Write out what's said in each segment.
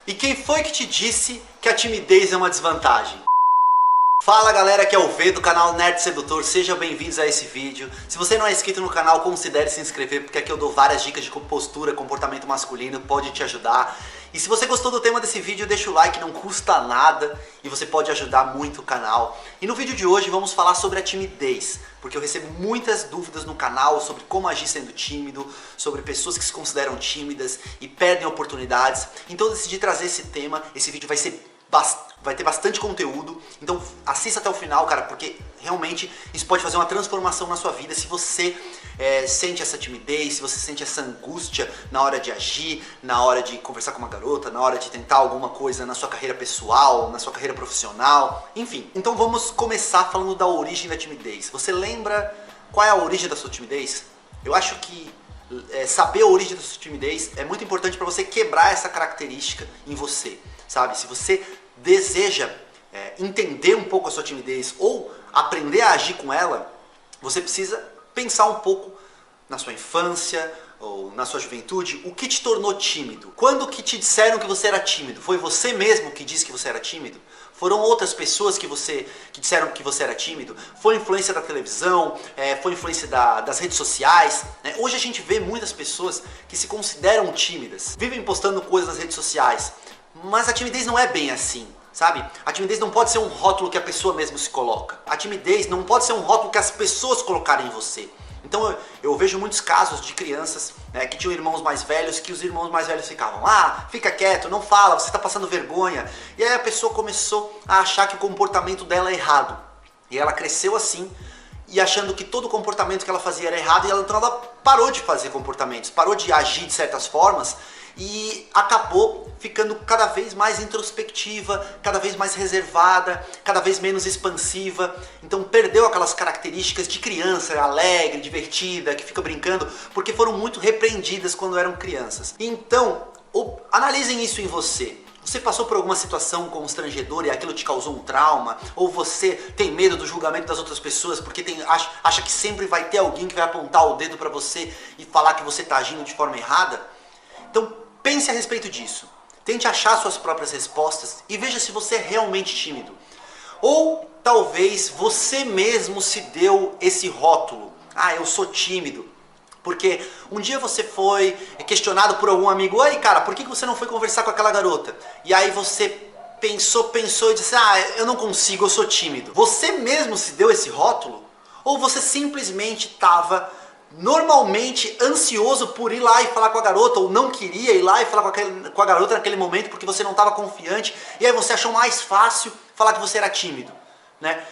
E quem foi que te disse que a timidez é uma desvantagem? Fala galera, aqui é o V do canal Nerd Sedutor, sejam bem-vindos a esse vídeo. Se você não é inscrito no canal, considere se inscrever, porque aqui eu dou várias dicas de postura, comportamento masculino, pode te ajudar. E se você gostou do tema desse vídeo, deixa o like, não custa nada e você pode ajudar muito o canal. E no vídeo de hoje vamos falar sobre a timidez, porque eu recebo muitas dúvidas no canal sobre como agir sendo tímido, sobre pessoas que se consideram tímidas e perdem oportunidades. Então eu decidi trazer esse tema, esse vídeo vai ter bastante conteúdo, então assista até o final, cara, porque realmente isso pode fazer uma transformação na sua vida se você sente essa timidez, se você sente essa angústia na hora de agir, na hora de conversar com uma garota, na hora de tentar alguma coisa na sua carreira pessoal, na sua carreira profissional, enfim. Então vamos começar falando da origem da timidez. Você lembra qual é a origem da sua timidez? Eu acho que saber a origem da sua timidez é muito importante para você quebrar essa característica em você, sabe? Se você deseja entender um pouco a sua timidez ou aprender a agir com ela, você precisa pensar um pouco na sua infância ou na sua juventude, o que te tornou tímido? Quando que te disseram que você era tímido? Foi você mesmo que disse que você era tímido? Foram outras pessoas que disseram que você era tímido? Foi influência da televisão? Foi influência das redes sociais? Hoje a gente vê muitas pessoas que se consideram tímidas, vivem postando coisas nas redes sociais, mas a timidez não é bem assim, sabe? A timidez não pode ser um rótulo que a pessoa mesmo se coloca. A timidez não pode ser um rótulo que as pessoas colocarem em você. Então eu vejo muitos casos de crianças que tinham irmãos mais velhos, que os irmãos mais velhos ficavam: fica quieto, não fala, você está passando vergonha. E aí a pessoa começou a achar que o comportamento dela é errado. E ela cresceu assim, e achando que todo comportamento que ela fazia era errado, e então ela parou de fazer comportamentos, parou de agir de certas formas, e acabou ficando cada vez mais introspectiva, cada vez mais reservada, cada vez menos expansiva. Então perdeu aquelas características de criança alegre, divertida, que fica brincando, porque foram muito repreendidas quando eram crianças. Então, analisem isso em você. Você passou por alguma situação constrangedora e aquilo te causou um trauma? Ou você tem medo do julgamento das outras pessoas porque acha que sempre vai ter alguém que vai apontar o dedo para você e falar que você está agindo de forma errada? Então pense a respeito disso. Tente achar suas próprias respostas e veja se você é realmente tímido. Ou talvez você mesmo se deu esse rótulo: eu sou tímido. Porque um dia você foi questionado por algum amigo: "Oi, cara, por que você não foi conversar com aquela garota?" E aí você pensou e disse: "Eu não consigo, eu sou tímido." Você mesmo se deu esse rótulo? Ou você simplesmente estava normalmente ansioso por ir lá e falar com a garota, ou não queria ir lá e falar com a garota naquele momento porque você não estava confiante, e aí você achou mais fácil falar que você era tímido, né?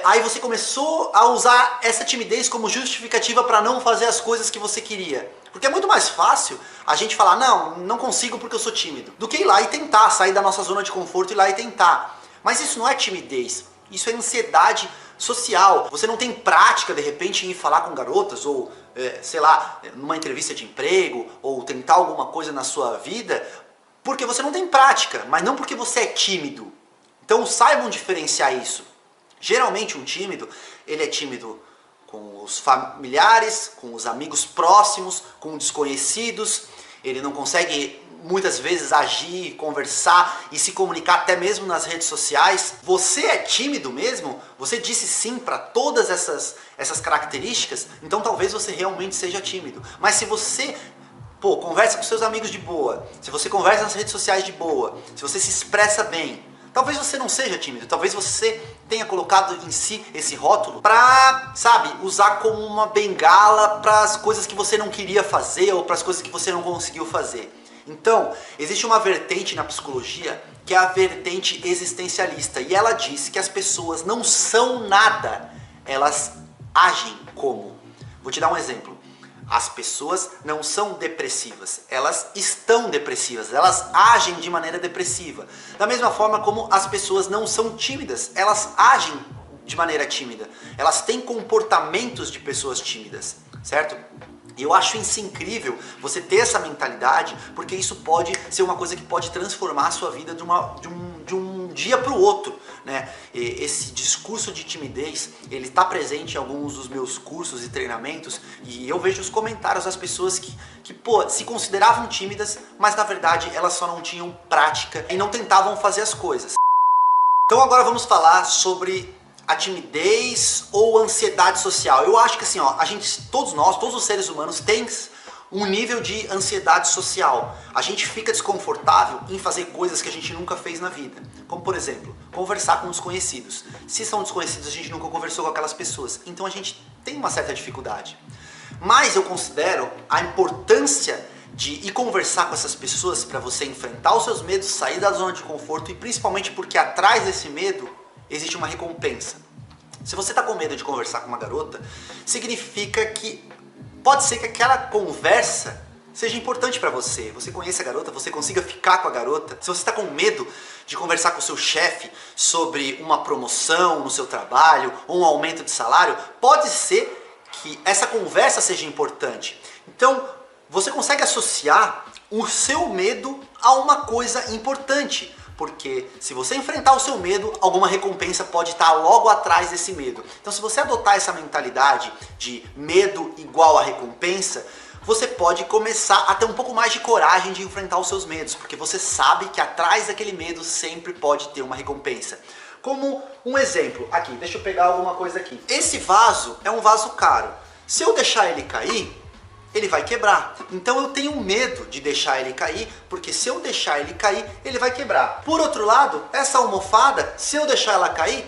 Aí você começou a usar essa timidez como justificativa para não fazer as coisas que você queria. Porque é muito mais fácil a gente falar: não consigo porque eu sou tímido, do que ir lá e tentar, sair da nossa zona de conforto e ir lá e tentar. Mas isso não é timidez, isso é ansiedade social. Você não tem prática, de repente, em ir falar com garotas, ou sei lá, numa entrevista de emprego, ou tentar alguma coisa na sua vida, porque você não tem prática, mas não porque você é tímido. Então saibam diferenciar isso. Geralmente um tímido, ele é tímido com os familiares, com os amigos próximos, com desconhecidos. Ele não consegue muitas vezes agir, conversar e se comunicar até mesmo nas redes sociais. Você é tímido mesmo? Você disse sim para todas essas características? Então talvez você realmente seja tímido. Mas se você conversa com seus amigos de boa, se você conversa nas redes sociais de boa, se você se expressa bem, talvez você não seja tímido, talvez você tenha colocado em si esse rótulo para, usar como uma bengala para as coisas que você não queria fazer ou para as coisas que você não conseguiu fazer. Então, existe uma vertente na psicologia que é a vertente existencialista, e ela diz que as pessoas não são nada, elas agem como. Vou te dar um exemplo. As pessoas não são depressivas, elas estão depressivas, elas agem de maneira depressiva. Da mesma forma como as pessoas não são tímidas, elas agem de maneira tímida, elas têm comportamentos de pessoas tímidas, certo? E eu acho isso incrível, você ter essa mentalidade, porque isso pode ser uma coisa que pode transformar a sua vida de um dia para o outro, né? E esse discurso de timidez, ele está presente em alguns dos meus cursos e treinamentos, e eu vejo os comentários das pessoas que pô, se consideravam tímidas, mas na verdade elas só não tinham prática e não tentavam fazer as coisas. Então agora vamos falar sobre a timidez ou ansiedade social. Eu acho que assim, ó, todos nós, todos os seres humanos têm um nível de ansiedade social. A gente fica desconfortável em fazer coisas que a gente nunca fez na vida. Como por exemplo, conversar com desconhecidos. Se são desconhecidos, a gente nunca conversou com aquelas pessoas. Então a gente tem uma certa dificuldade. Mas eu considero a importância de ir conversar com essas pessoas para você enfrentar os seus medos, sair da zona de conforto e principalmente porque atrás desse medo existe uma recompensa. Se você está com medo de conversar com uma garota, significa que pode ser que aquela conversa seja importante para você. Você conhece a garota, você consiga ficar com a garota. Se você está com medo de conversar com o seu chefe sobre uma promoção no seu trabalho ou um aumento de salário, pode ser que essa conversa seja importante. Então, você consegue associar o seu medo a uma coisa importante. Porque se você enfrentar o seu medo, alguma recompensa pode estar logo atrás desse medo. Então se você adotar essa mentalidade de medo igual a recompensa, você pode começar a ter um pouco mais de coragem de enfrentar os seus medos, porque você sabe que atrás daquele medo sempre pode ter uma recompensa. Como um exemplo, aqui, deixa eu pegar alguma coisa aqui. Esse vaso é um vaso caro. Se eu deixar ele cair, ele vai quebrar. Então eu tenho medo de deixar ele cair, porque se eu deixar ele cair, ele vai quebrar. Por outro lado, essa almofada, se eu deixar ela cair,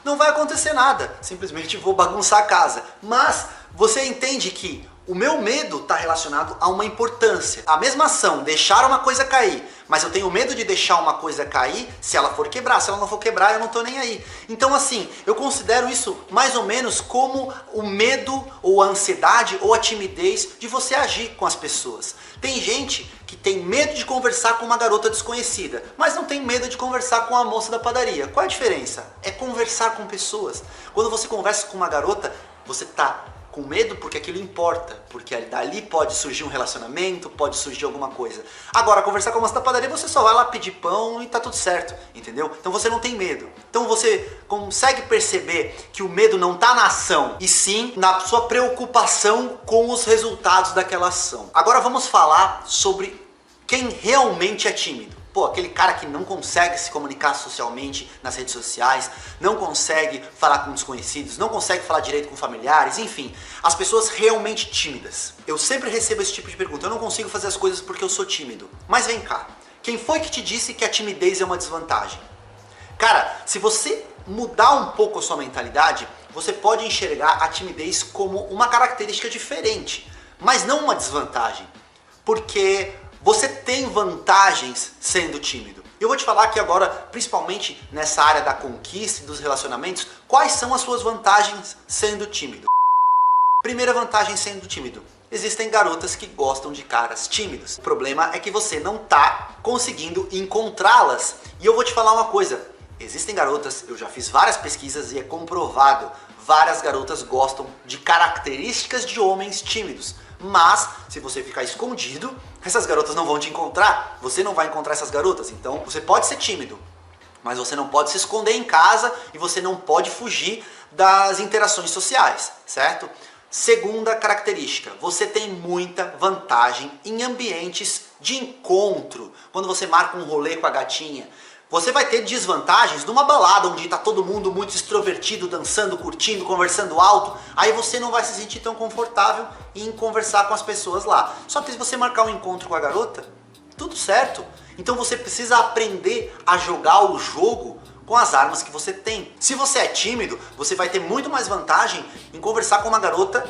não vai acontecer nada. Simplesmente vou bagunçar a casa. Mas você entende que o meu medo está relacionado a uma importância. A mesma ação, deixar uma coisa cair, mas eu tenho medo de deixar uma coisa cair se ela for quebrar. Se ela não for quebrar, eu não estou nem aí. Então assim, eu considero isso mais ou menos como o medo ou a ansiedade ou a timidez de você agir com as pessoas. Tem gente que tem medo de conversar com uma garota desconhecida, mas não tem medo de conversar com a moça da padaria. Qual a diferença? É conversar com pessoas. Quando você conversa com uma garota, você está com medo porque aquilo importa, porque dali pode surgir um relacionamento, pode surgir alguma coisa. Agora, conversar com a moça da padaria, você só vai lá pedir pão e tá tudo certo, entendeu? Então você não tem medo. Então você consegue perceber que o medo não tá na ação, e sim na sua preocupação com os resultados daquela ação. Agora vamos falar sobre quem realmente é tímido. Pô, aquele cara que não consegue se comunicar socialmente nas redes sociais, não consegue falar com desconhecidos, não consegue falar direito com familiares, enfim, as pessoas realmente tímidas. Eu sempre recebo esse tipo de pergunta, eu não consigo fazer as coisas porque eu sou tímido. Mas vem cá, quem foi que te disse que a timidez é uma desvantagem? Cara, se você mudar um pouco a sua mentalidade, você pode enxergar a timidez como uma característica diferente, mas não uma desvantagem, porque você tem vantagens sendo tímido. Eu vou te falar aqui agora, principalmente nessa área da conquista e dos relacionamentos, quais são as suas vantagens sendo tímido. Primeira vantagem sendo tímido: existem garotas que gostam de caras tímidos. O problema é que você não está conseguindo encontrá-las. E eu vou te falar uma coisa, existem garotas, eu já fiz várias pesquisas e é comprovado, várias garotas gostam de características de homens tímidos. Mas, se você ficar escondido, essas garotas não vão te encontrar, você não vai encontrar essas garotas. Então, você pode ser tímido, mas você não pode se esconder em casa e você não pode fugir das interações sociais, certo? Segunda característica, você tem muita vantagem em ambientes de encontro. Quando você marca um rolê com a gatinha, você vai ter desvantagens numa balada onde está todo mundo muito extrovertido, dançando, curtindo, conversando alto. Aí você não vai se sentir tão confortável em conversar com as pessoas lá. Só que se você marcar um encontro com a garota, tudo certo. Então você precisa aprender a jogar o jogo com as armas que você tem. Se você é tímido, você vai ter muito mais vantagem em conversar com uma garota,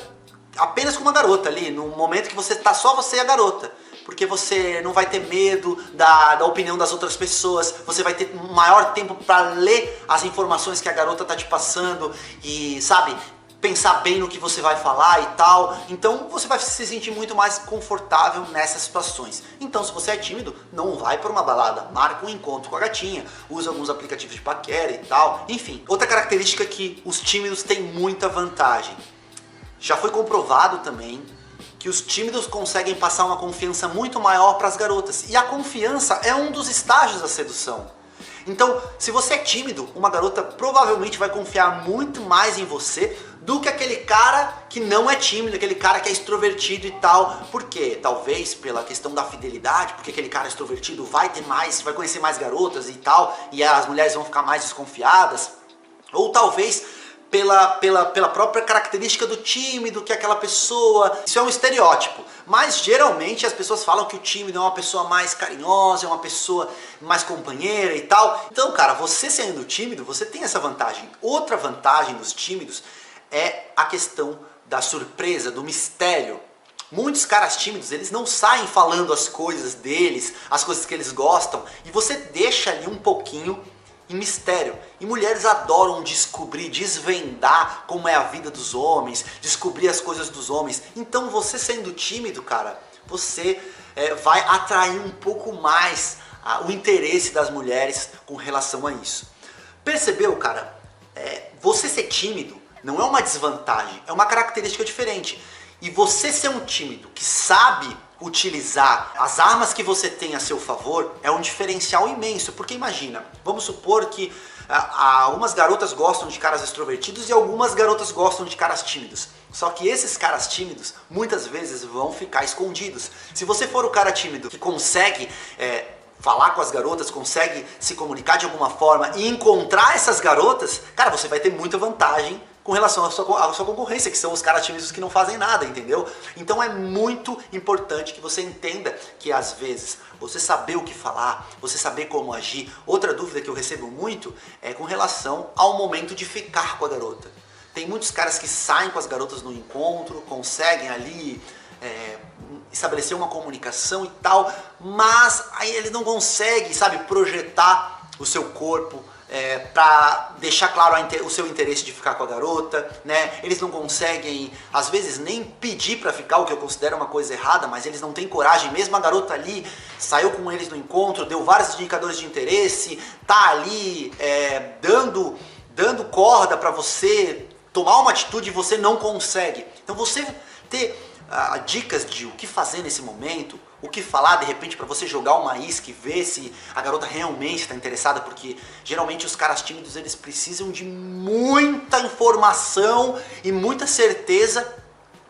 apenas com uma garota ali, no momento que você está só você e a garota. Porque você não vai ter medo da opinião das outras pessoas, você vai ter maior tempo para ler as informações que a garota tá te passando e, sabe, pensar bem no que você vai falar e tal. Então você vai se sentir muito mais confortável nessas situações. Então, se você é tímido, não vai para uma balada, marca um encontro com a gatinha, usa alguns aplicativos de paquera e tal. Enfim, outra característica que os tímidos têm muita vantagem. Já foi comprovado também que os tímidos conseguem passar uma confiança muito maior para as garotas. E a confiança é um dos estágios da sedução. Então, se você é tímido, uma garota provavelmente vai confiar muito mais em você do que aquele cara que não é tímido, aquele cara que é extrovertido e tal. Por quê? Talvez pela questão da fidelidade, porque aquele cara extrovertido vai conhecer mais garotas e tal, e as mulheres vão ficar mais desconfiadas. Ou talvez pela própria característica do tímido, que é aquela pessoa. Isso é um estereótipo, mas geralmente as pessoas falam que o tímido é uma pessoa mais carinhosa, é uma pessoa mais companheira e tal. Então, cara, você sendo tímido, você tem essa vantagem. Outra vantagem dos tímidos é a questão da surpresa, do mistério. Muitos caras tímidos, eles não saem falando as coisas deles, as coisas que eles gostam, e você deixa ali um pouquinho em mistério. E mulheres adoram descobrir, desvendar como é a vida dos homens, descobrir as coisas dos homens. Então você sendo tímido, cara, você vai atrair um pouco mais o interesse das mulheres com relação a isso. Percebeu, cara? Você ser tímido não é uma desvantagem, é uma característica diferente. E você ser um tímido que sabe utilizar as armas que você tem a seu favor é um diferencial imenso, porque imagina, vamos supor que algumas garotas gostam de caras extrovertidos e algumas garotas gostam de caras tímidos. Só que esses caras tímidos muitas vezes vão ficar escondidos. Se você for o cara tímido que consegue falar com as garotas, consegue se comunicar de alguma forma e encontrar essas garotas, cara, você vai ter muita vantagem com relação à sua concorrência, que são os caras tímidos que não fazem nada, entendeu? Então é muito importante que você entenda que às vezes você saber o que falar, você saber como agir. Outra dúvida que eu recebo muito é com relação ao momento de ficar com a garota. Tem muitos caras que saem com as garotas no encontro, conseguem ali estabelecer uma comunicação e tal, mas aí eles não conseguem, sabe, projetar o seu corpo, para deixar claro o seu interesse de ficar com a garota, né? Eles não conseguem, às vezes, nem pedir para ficar, o que eu considero uma coisa errada, mas eles não têm coragem, mesmo a garota ali, saiu com eles no encontro, deu vários indicadores de interesse, tá ali dando corda para você tomar uma atitude e você não consegue. Então você ter dicas de o que fazer nesse momento, o que falar de repente para você jogar uma isca e ver se a garota realmente está interessada, porque geralmente os caras tímidos eles precisam de muita informação e muita certeza,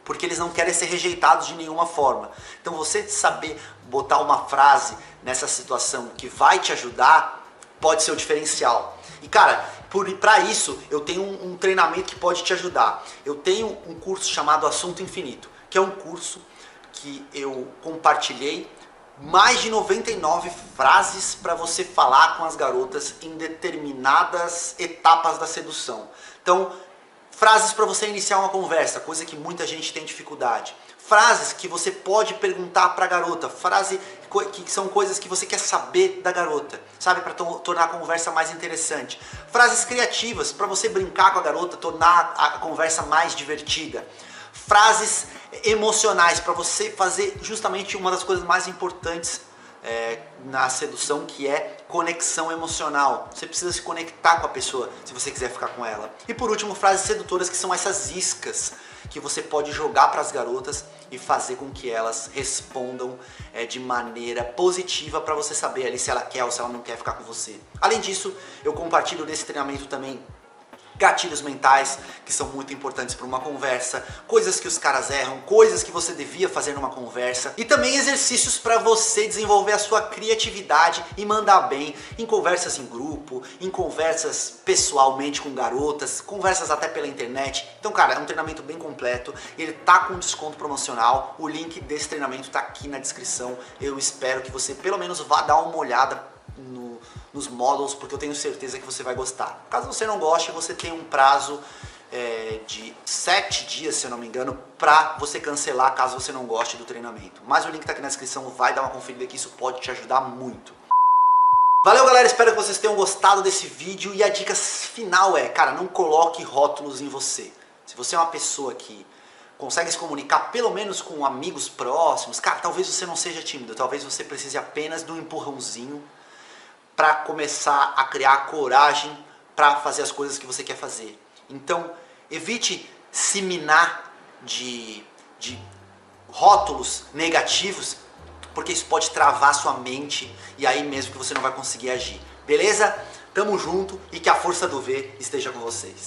porque eles não querem ser rejeitados de nenhuma forma. Então você saber botar uma frase nessa situação que vai te ajudar pode ser o diferencial. E cara, para isso eu tenho um treinamento que pode te ajudar. Eu tenho um curso chamado Assunto Infinito, que é um curso que eu compartilhei mais de 99 frases para você falar com as garotas em determinadas etapas da sedução. Então, frases para você iniciar uma conversa, coisa que muita gente tem dificuldade. Frases que você pode perguntar para a garota, frases que são coisas que você quer saber da garota, sabe, para tornar a conversa mais interessante. Frases criativas para você brincar com a garota, tornar a conversa mais divertida. Frases emocionais para você fazer justamente uma das coisas mais importantes na sedução, que é conexão emocional. Você precisa se conectar com a pessoa se você quiser ficar com ela. E por último, frases sedutoras, que são essas iscas que você pode jogar para as garotas e fazer com que elas respondam de maneira positiva para você saber ali se ela quer ou se ela não quer ficar com você. Além disso, eu compartilho nesse treinamento também gatilhos mentais, que são muito importantes para uma conversa, coisas que os caras erram, coisas que você devia fazer numa conversa, e também exercícios para você desenvolver a sua criatividade e mandar bem em conversas em grupo, em conversas pessoalmente com garotas, conversas até pela internet. Então, cara, é um treinamento bem completo, ele tá com desconto promocional, o link desse treinamento tá aqui na descrição. Eu espero que você pelo menos vá dar uma olhada nos módulos, porque eu tenho certeza que você vai gostar. Caso você não goste, você tem um prazo de 7 dias, se eu não me engano, para você cancelar caso você não goste do treinamento. Mas o link está aqui na descrição, vai dar uma conferida que isso pode te ajudar muito. Valeu, galera, espero que vocês tenham gostado desse vídeo, e a dica final é, cara, não coloque rótulos em você. Se você é uma pessoa que consegue se comunicar pelo menos com amigos próximos, cara, talvez você não seja tímido, talvez você precise apenas de um empurrãozinho para começar a criar coragem para fazer as coisas que você quer fazer. Então, evite se minar de rótulos negativos, porque isso pode travar sua mente e aí mesmo que você não vai conseguir agir. Beleza? Tamo junto e que a força do V esteja com vocês.